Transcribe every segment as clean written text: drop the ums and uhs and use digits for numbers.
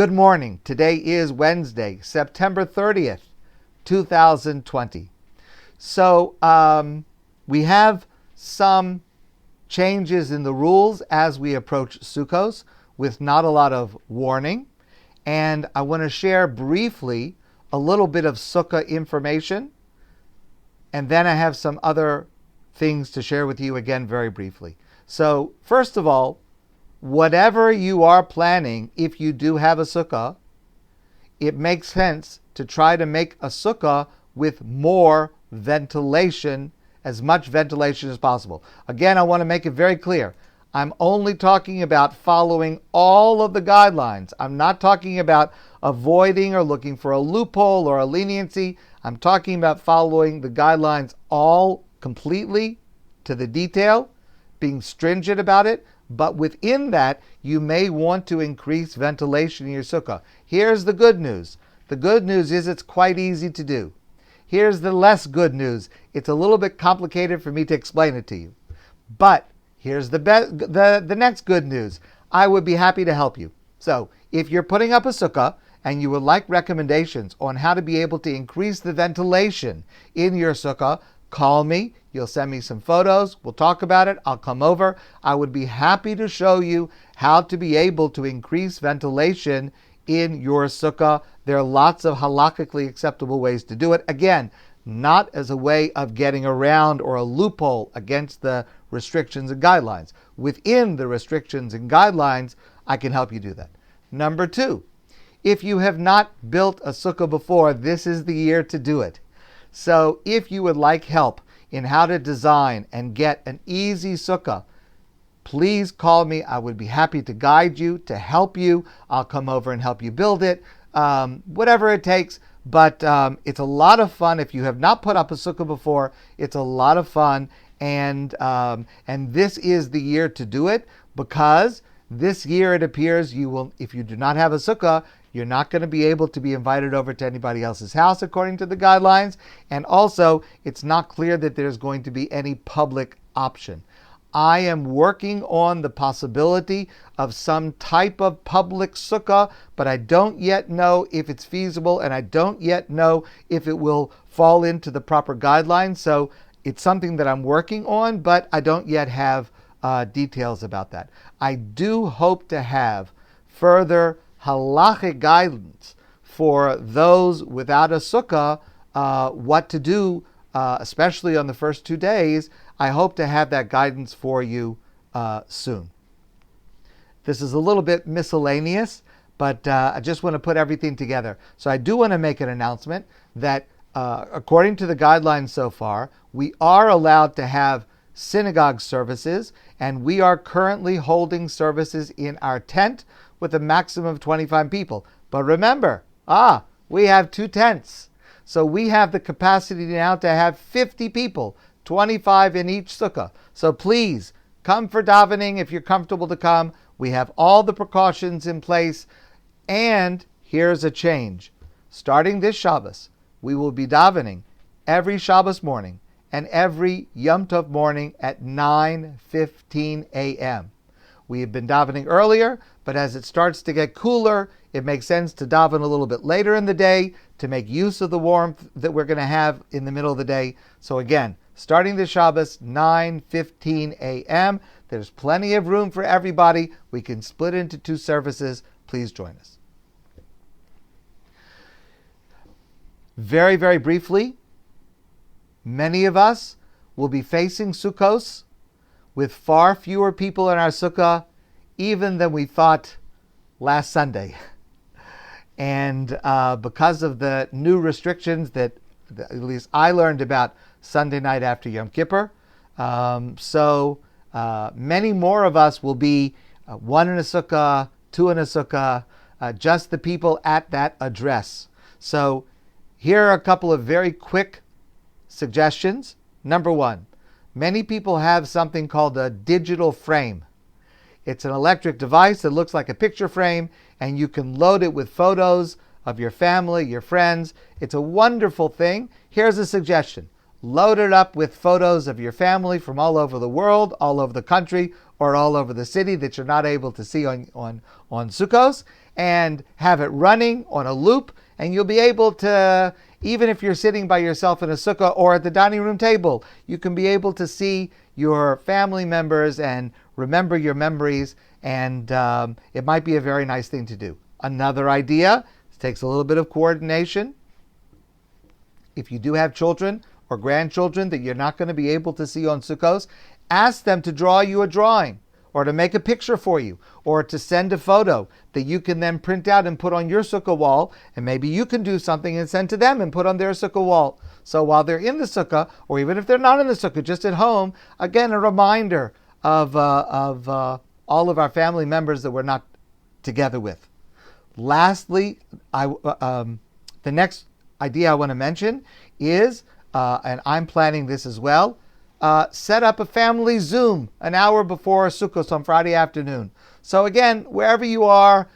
Good morning. Today is Wednesday, September 30th, 2020. So we have some changes in the rules as we approach Sukkos with not a lot of warning. And I want to share briefly a little bit of Sukkah information. And then I have some other things to share with you again very briefly. So first of all, whatever you are planning, if you do have a sukkah, it makes sense to try to make a sukkah with more ventilation, as much ventilation as possible. Again, I want to make it very clear. I'm only talking about following all of the guidelines. I'm not talking about avoiding or looking for a loophole or a leniency. I'm talking about following the guidelines all completely to the detail, being stringent about it. But within that, you may want to increase ventilation in your sukkah. Here's the good news. The good news is it's quite easy to do. Here's the less good news. It's a little bit complicated for me to explain it to you. But here's the next good news. I would be happy to help you. So if you're putting up a sukkah and you would like recommendations on how to be able to increase the ventilation in your sukkah, call me. You'll send me some photos. We'll talk about it. I'll come over. I would be happy to show you how to be able to increase ventilation in your sukkah. There are lots of halakhically acceptable ways to do it. Again, not as a way of getting around or a loophole against the restrictions and guidelines. Within the restrictions and guidelines, I can help you do that. Number two, if you have not built a sukkah before, this is the year to do it. So if you would like help in how to design and get an easy sukkah, please call me. I would be happy to guide you, to help you. I'll come over and help you build it, whatever it takes. But it's a lot of fun. If you have not put up a sukkah before, it's a lot of fun. And this is the year to do it, because this year it appears you will, if you do not have a sukkah, you're not going to be able to be invited over to anybody else's house according to the guidelines. And also, it's not clear that there's going to be any public option. I am working on the possibility of some type of public sukkah, but I don't yet know if it's feasible, and I don't yet know if it will fall into the proper guidelines. So it's something that I'm working on, but I don't yet have details about that. I do hope to have further halachic guidance for those without a sukkah, what to do, especially on the first 2 days. I hope to have that guidance for you soon. This is a little bit miscellaneous, but I just want to put everything together. So I do want to make an announcement that according to the guidelines so far, we are allowed to have synagogue services, and we are currently holding services in our tent with a maximum of 25 people. But remember, we have 2 tents. So we have the capacity now to have 50 people, 25 in each sukkah. So please, come for davening if you're comfortable to come. We have all the precautions in place. And here's a change. Starting this Shabbos, we will be davening every Shabbos morning and every Yom Tov morning at 9:15 a.m. We have been davening earlier, but as it starts to get cooler, it makes sense to daven a little bit later in the day to make use of the warmth that we're going to have in the middle of the day. So again, starting the Shabbos, 9:15 a.m. There's plenty of room for everybody. We can split into 2 services. Please join us. Very, very briefly, many of us will be facing Sukkos with far fewer people in our sukkah even than we thought last Sunday. And because of the new restrictions that at least I learned about Sunday night after Yom Kippur, so many more of us will be 1 in a sukkah, 2 in a sukkah, just the people at that address. So here are a couple of very quick suggestions. Number 1, many people have something called a digital frame. It's an electric device that looks like a picture frame, and you can load it with photos of your family, your friends. It's a wonderful thing. Here's a suggestion. load it up with photos of your family from all over the world, all over the country, or all over the city that you're not able to see on Sukkos, and have it running on a loop, and you'll be able to, even if you're sitting by yourself in a sukkah or at the dining room table, you can be able to see your family members and remember your memories, and it might be a very nice thing to do. Another idea, it takes a little bit of coordination. If you do have children or grandchildren that you're not going to be able to see on Sukkos, ask them to draw you a drawing, or to make a picture for you, or to send a photo that you can then print out and put on your sukkah wall, and maybe you can do something and send to them and put on their sukkah wall. So while they're in the sukkah, or even if they're not in the sukkah, just at home, again, a reminder of all of our family members that we're not together with. Lastly, the next idea I want to mention is, and I'm planning this as well, set up a family Zoom an hour before Sukkot on Friday afternoon. So again, wherever you are,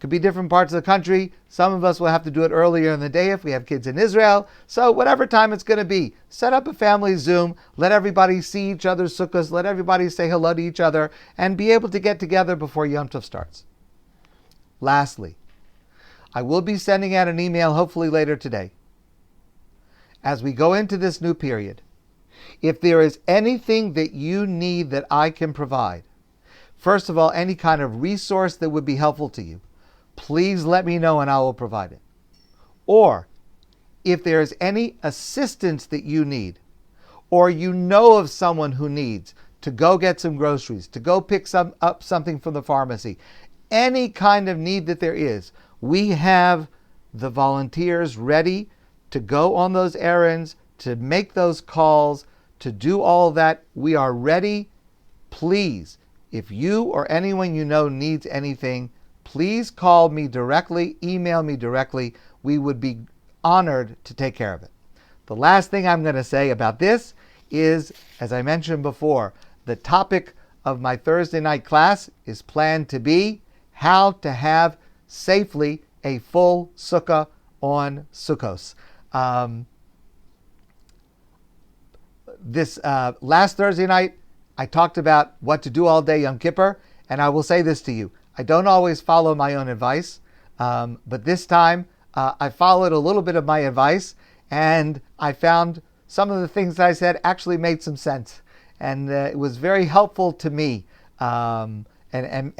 could be different parts of the country. Some of us will have to do it earlier in the day if we have kids in Israel. So whatever time it's going to be, set up a family Zoom, let everybody see each other's sukkahs, let everybody say hello to each other, and be able to get together before Yom Tov starts. Lastly, I will be sending out an email hopefully later today. As we go into this new period, if there is anything that you need that I can provide, first of all, any kind of resource that would be helpful to you, please let me know and I will provide it. Or if there is any assistance that you need, or you know of someone who needs to go get some groceries, to go pick up something from the pharmacy, any kind of need that there is, we have the volunteers ready to go on those errands, to make those calls, to do all that. We are ready. Please, if you or anyone you know needs anything, please call me directly, email me directly. We would be honored to take care of it. The last thing I'm going to say about this is, as I mentioned before, the topic of my Thursday night class is planned to be how to have safely a full sukkah on Sukkos. This last Thursday night, I talked about what to do all day Yom Kippur, and I will say this to you. I don't always follow my own advice, but this time I followed a little bit of my advice, and I found some of the things that I said actually made some sense, and it was very helpful to me, and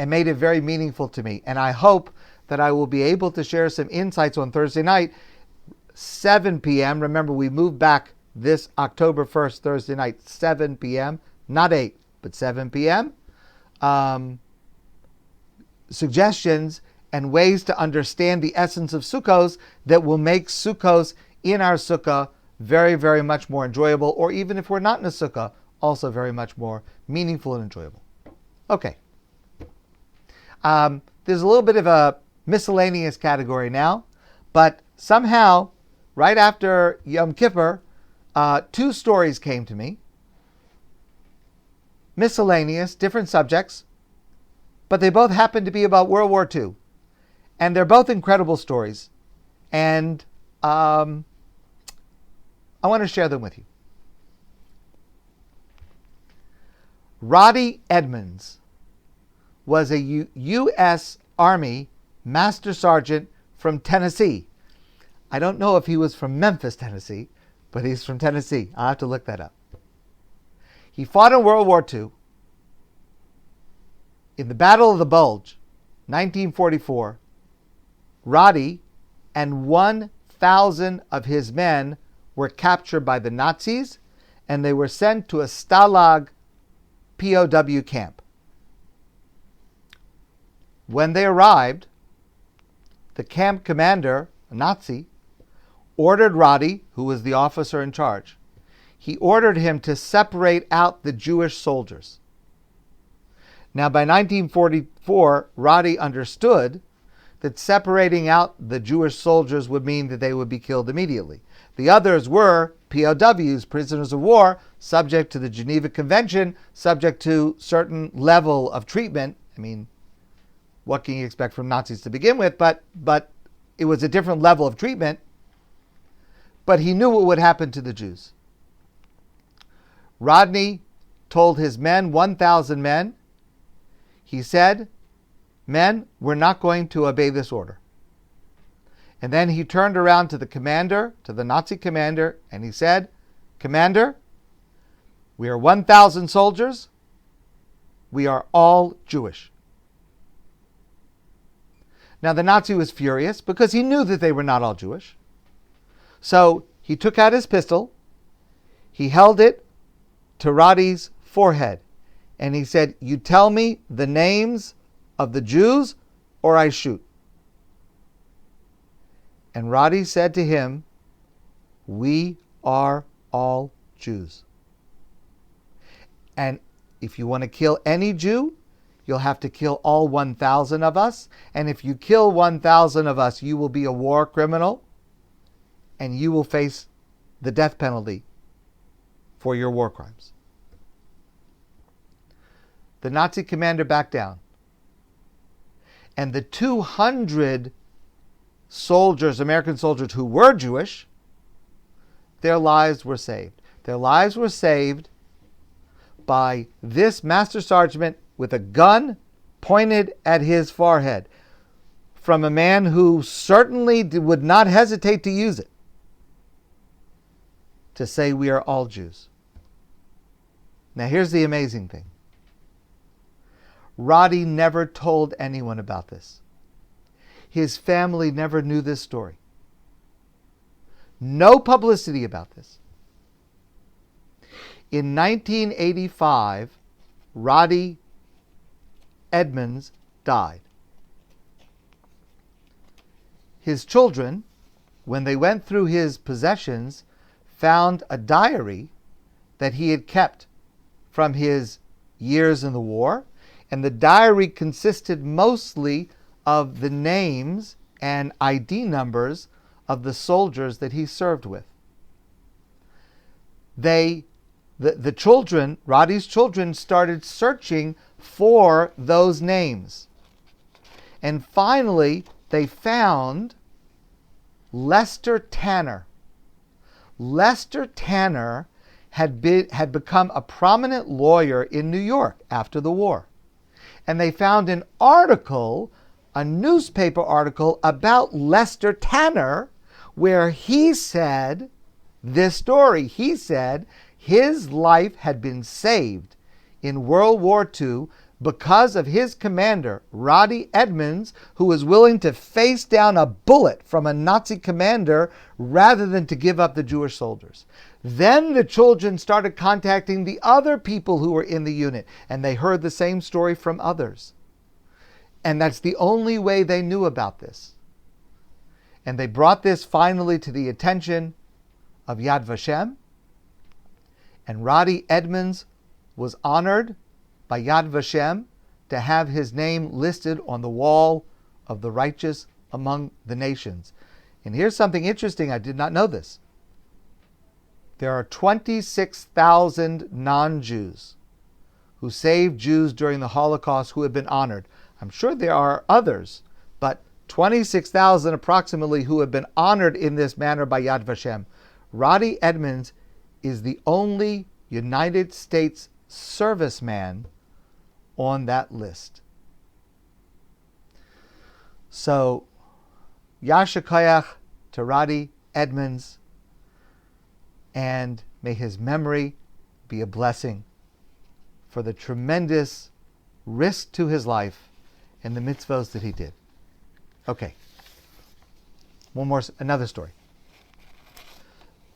made it very meaningful to me. And I hope that I will be able to share some insights on Thursday night, 7 p.m. Remember, we moved back this October 1st, Thursday night, 7 p.m., not 8, but 7 p.m. Suggestions and ways to understand the essence of Sukkos that will make Sukkos in our Sukkah very, very much more enjoyable, or even if we're not in a Sukkah, also very much more meaningful and enjoyable. Okay. There's a little bit of a miscellaneous category now, but somehow, right after Yom Kippur, 2 stories came to me. Miscellaneous, different subjects, but they both happen to be about World War II. And they're both incredible stories. And I want to share them with you. Roddy Edmonds was a U.S. Army Master Sergeant from Tennessee. I don't know if he was from Memphis, Tennessee, but he's from Tennessee. I'll have to look that up. He fought in World War II. In the Battle of the Bulge, 1944, Roddy and 1,000 of his men were captured by the Nazis, and they were sent to a Stalag POW camp. When they arrived, the camp commander, a Nazi, ordered Roddy, who was the officer in charge, he ordered him to separate out the Jewish soldiers. Now, by 1944, Roddy understood that separating out the Jewish soldiers would mean that they would be killed immediately. The others were POWs, prisoners of war, subject to the Geneva Convention, subject to certain level of treatment. I mean, what can you expect from Nazis to begin with? But it was a different level of treatment. But he knew what would happen to the Jews. Rodney told his men, 1,000 men, he said, "Men, we're not going to obey this order." And then he turned around to the commander, to the Nazi commander, and he said, "Commander, we are 1,000 soldiers. We are all Jewish." Now the Nazi was furious because he knew that they were not all Jewish. So he took out his pistol, he held it to Roddy's forehead, and he said, "You tell me the names of the Jews or I shoot." And Roddy said to him, "We are all Jews. And if you want to kill any Jew, you'll have to kill all 1,000 of us. And if you kill 1,000 of us, you will be a war criminal and you will face the death penalty for your war crimes." The Nazi commander backed down. And the 200 soldiers, American soldiers who were Jewish, their lives were saved. Their lives were saved by this master sergeant with a gun pointed at his forehead from a man who certainly would not hesitate to use it to say, "We are all Jews." Now here's the amazing thing. Roddy never told anyone about this. His family never knew this story. No publicity about this. In 1985, Roddy Edmonds died. His children, when they went through his possessions, found a diary that he had kept from his years in the war, and the diary consisted mostly of the names and ID numbers of the soldiers that he served with. The children, Roddy's children, started searching for those names. And finally, they found Lester Tanner. Lester Tanner had become a prominent lawyer in New York after the war. And they found an article, a newspaper article about Lester Tanner, where he said this story. He said his life had been saved in World War II because of his commander, Roddy Edmonds, who was willing to face down a bullet from a Nazi commander rather than to give up the Jewish soldiers. Then the children started contacting the other people who were in the unit, and they heard the same story from others. And that's the only way they knew about this. And they brought this finally to the attention of Yad Vashem, and Roddy Edmonds was honored by Yad Vashem to have his name listed on the wall of the righteous among the nations. And here's something interesting, I did not know this. There are 26,000 non-Jews who saved Jews during the Holocaust who have been honored. I'm sure there are others, but 26,000 approximately who have been honored in this manner by Yad Vashem. Roddy Edmonds is the only United States serviceman on that list. So, Yasher Koyach to Roddy Edmonds, and may his memory be a blessing for the tremendous risk to his life and the mitzvos that he did. Okay, another story.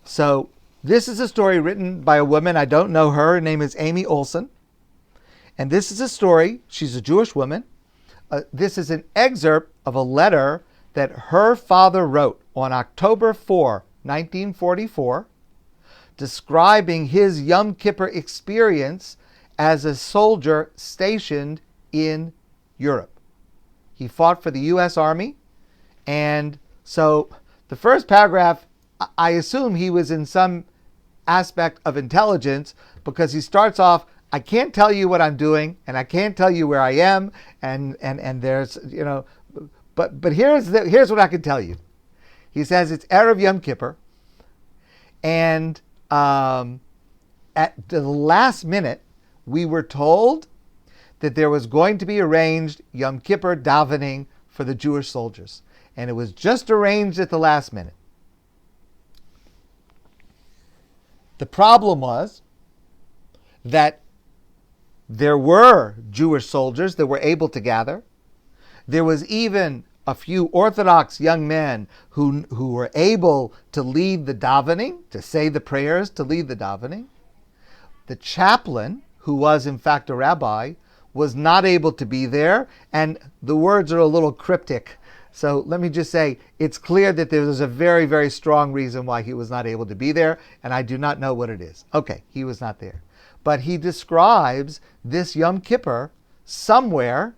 So, this is a story written by a woman, I don't know her. Her name is Amy Olson. And this is a story, she's a Jewish woman. This is an excerpt of a letter that her father wrote on October 4, 1944, describing his Yom Kippur experience as a soldier stationed in Europe. He fought for the U.S. Army, and so the first paragraph, I assume he was in some aspect of intelligence, because he starts off, "I can't tell you what I'm doing, and I can't tell you where I am, and there's, but here's what I can tell you." He says it's Erev Yom Kippur, and at the last minute, we were told that there was going to be arranged Yom Kippur davening for the Jewish soldiers. And it was just arranged at the last minute. The problem was that there were Jewish soldiers that were able to gather. There was even a few Orthodox young men who were able to lead the davening, to say the prayers, to lead the davening. The chaplain, who was in fact a rabbi, was not able to be there, and the words are a little cryptic. So let me just say, it's clear that there was a very, very strong reason why he was not able to be there, and I do not know what it is. Okay, he was not there. But he describes this Yom Kippur somewhere,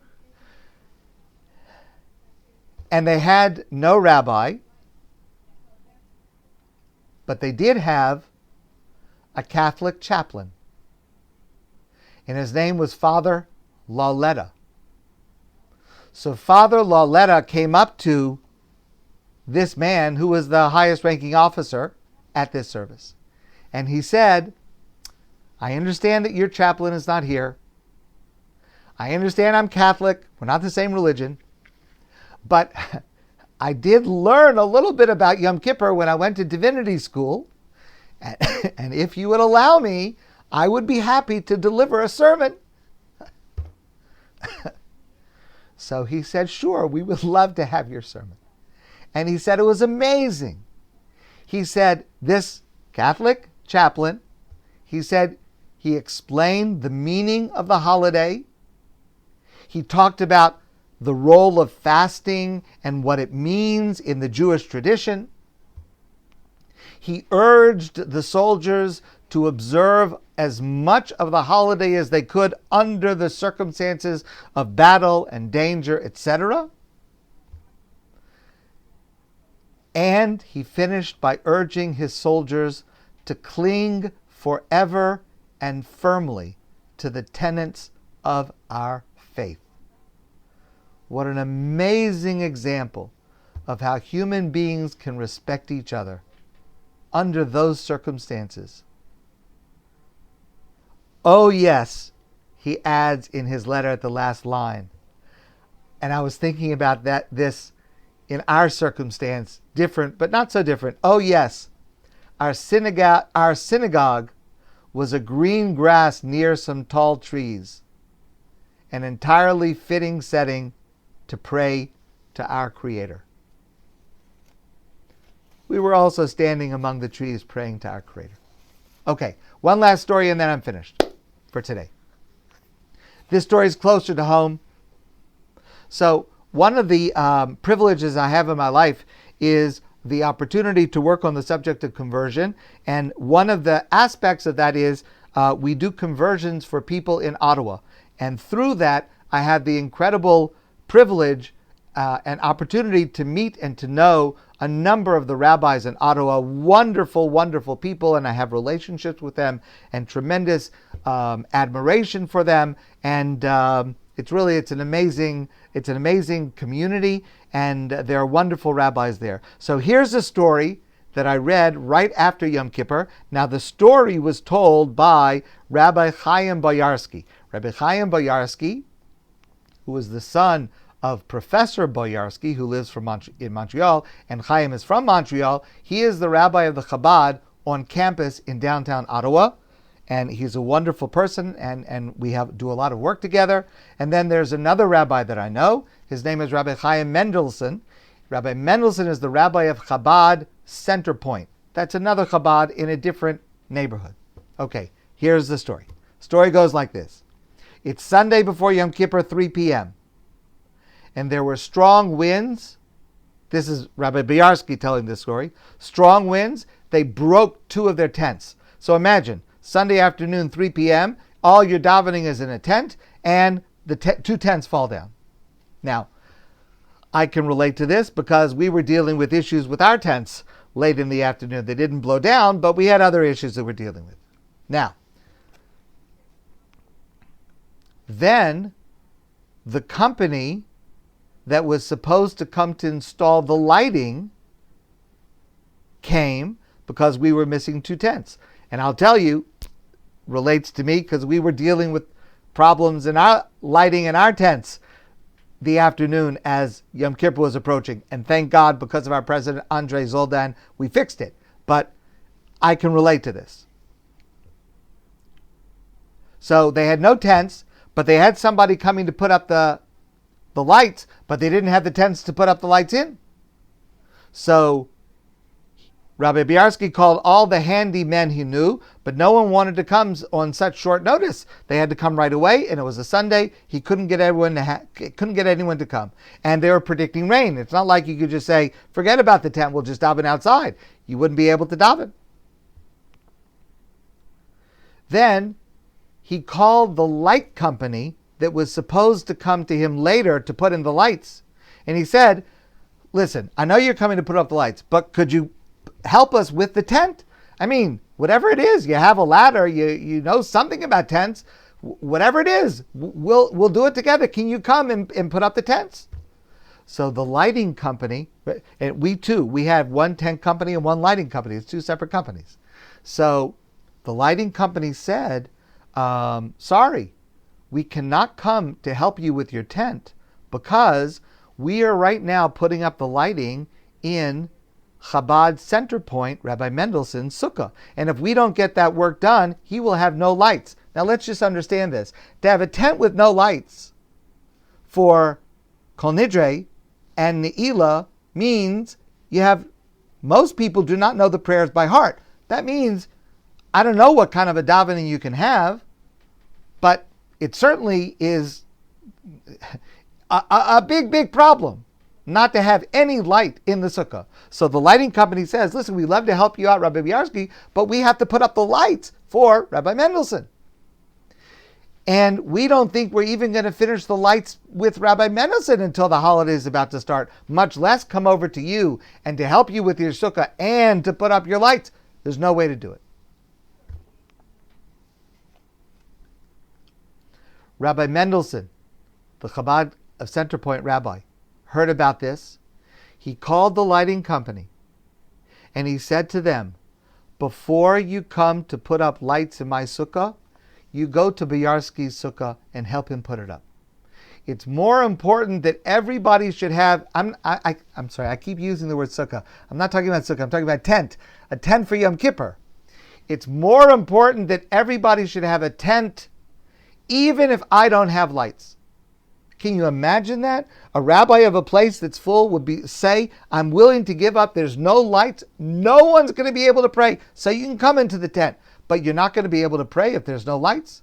and they had no rabbi, but they did have a Catholic chaplain. And his name was Father Lauletta. So Father Lauletta came up to this man who was the highest ranking officer at this service. And he said, I understand that your chaplain is not here. I understand I'm Catholic. We're not the same religion. But I did learn a little bit about Yom Kippur when I went to divinity school. And if you would allow me, I would be happy to deliver a sermon. So he said, sure, we would love to have your sermon. And he said it was amazing. He said, this Catholic chaplain, he said he explained the meaning of the holiday. He talked about the role of fasting and what it means in the Jewish tradition. He urged the soldiers to observe as much of the holiday as they could under the circumstances of battle and danger, etc. And he finished by urging his soldiers to cling forever and firmly to the tenets of our faith. What an amazing example of how human beings can respect each other under those circumstances. Oh yes, he adds in his letter at the last line. And I was thinking about this in our circumstance, different, but not so different. Oh yes, our synagogue was a green grass near some tall trees, an entirely fitting setting to pray to our Creator. We were also standing among the trees praying to our Creator. Okay, one last story and then I'm finished for today. This story is closer to home. So one of the privileges I have in my life is the opportunity to work on the subject of conversion. And one of the aspects of that is we do conversions for people in Ottawa. And through that, I have the incredible privilege and opportunity to meet and to know a number of the rabbis in Ottawa, wonderful, wonderful people, and I have relationships with them and tremendous admiration for them. And it's an amazing community, and there are wonderful rabbis there. So here's a story that I read right after Yom Kippur. Now the story was told by Rabbi Chaim Boyarsky. Rabbi Chaim Boyarsky, who was the son of Professor Boyarsky, who lives in Montreal, and Chaim is from Montreal. He is the rabbi of the Chabad on campus in downtown Ottawa, and he's a wonderful person, and we do a lot of work together. And then there's another rabbi that I know. His name is Rabbi Chaim Mendelson. Rabbi Mendelson is the rabbi of Chabad Center Point. That's another Chabad in a different neighborhood. Okay, here's the story. Story goes like this. It's Sunday before Yom Kippur, 3 p.m. And there were strong winds. This is Rabbi Boyarsky telling this story. Strong winds. They broke two of their tents. So imagine, Sunday afternoon, 3 p.m., all your davening is in a tent, and the two tents fall down. Now, I can relate to this because we were dealing with issues with our tents late in the afternoon. They didn't blow down, but we had other issues that we're dealing with. Now, then the company that was supposed to come to install the lighting came because we were missing two tents. And I'll tell you, relates to me because we were dealing with problems in our lighting in our tents the afternoon as Yom Kippur was approaching. And thank God, because of our president, Andrei Zoldan, we fixed it. But I can relate to this. So they had no tents, but they had somebody coming to put up the lights, but they didn't have the tents to put up the lights in. So Rabbi Biarsky called all the handy men he knew, but no one wanted to come on such short notice. They had to come right away, and it was a Sunday. He couldn't get anyone to come, and they were predicting rain. It's not like you could just say, "Forget about the tent. We'll just daven outside." You wouldn't be able to daven. Then he called the light company that was supposed to come to him later to put in the lights, and he said, "Listen, I know you're coming to put up the lights, but could you help us with the tent? I mean, whatever it is, you have a ladder, you know something about tents, whatever it is, we'll do it together. Can you come and put up the tents?" So the lighting company, and we had one tent company and one lighting company. It's two separate companies. So the lighting company said, "Sorry, we cannot come to help you with your tent because we are right now putting up the lighting in Chabad Center Point, Rabbi Mendelssohn's Sukka. And if we don't get that work done, he will have no lights." Now let's just understand this. To have a tent with no lights for Kol Nidre and Ne'ilah means most people do not know the prayers by heart. That means, I don't know what kind of a davening you can have, but it certainly is a big, big problem not to have any light in the sukkah. So the lighting company says, "Listen, we'd love to help you out, Rabbi Biarsky, but we have to put up the lights for Rabbi Mendelssohn. And we don't think we're even going to finish the lights with Rabbi Mendelssohn until the holiday is about to start, much less come over to you and to help you with your sukkah and to put up your lights. There's no way to do it." Rabbi Mendelssohn, the Chabad of Center Point rabbi, heard about this. He called the lighting company and he said to them, "Before you come to put up lights in my sukkah, you go to Biarsky's sukkah and help him put it up. It's more important that everybody should have," I'm sorry, I keep using the word sukkah. I'm not talking about sukkah, I'm talking about tent. A tent for Yom Kippur. It's more important that everybody should have a tent even if I don't have lights. Can you imagine that? A rabbi of a place that's full would say, "I'm willing to give up. There's no lights. No one's going to be able to pray. So you can come into the tent, but you're not going to be able to pray if there's no lights."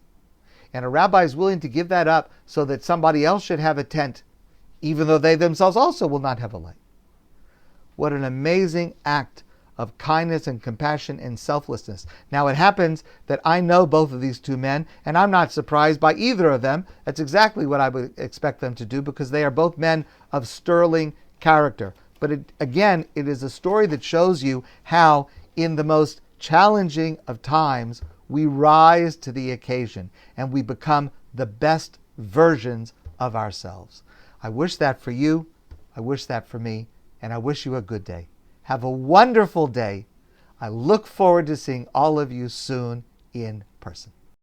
And a rabbi is willing to give that up so that somebody else should have a tent, even though they themselves also will not have a light. What an amazing act of kindness and compassion and selflessness. Now it happens that I know both of these two men, and I'm not surprised by either of them. That's exactly what I would expect them to do because they are both men of sterling character. But it is a story that shows you how in the most challenging of times we rise to the occasion and we become the best versions of ourselves. I wish that for you, I wish that for me, and I wish you a good day. Have a wonderful day. I look forward to seeing all of you soon in person.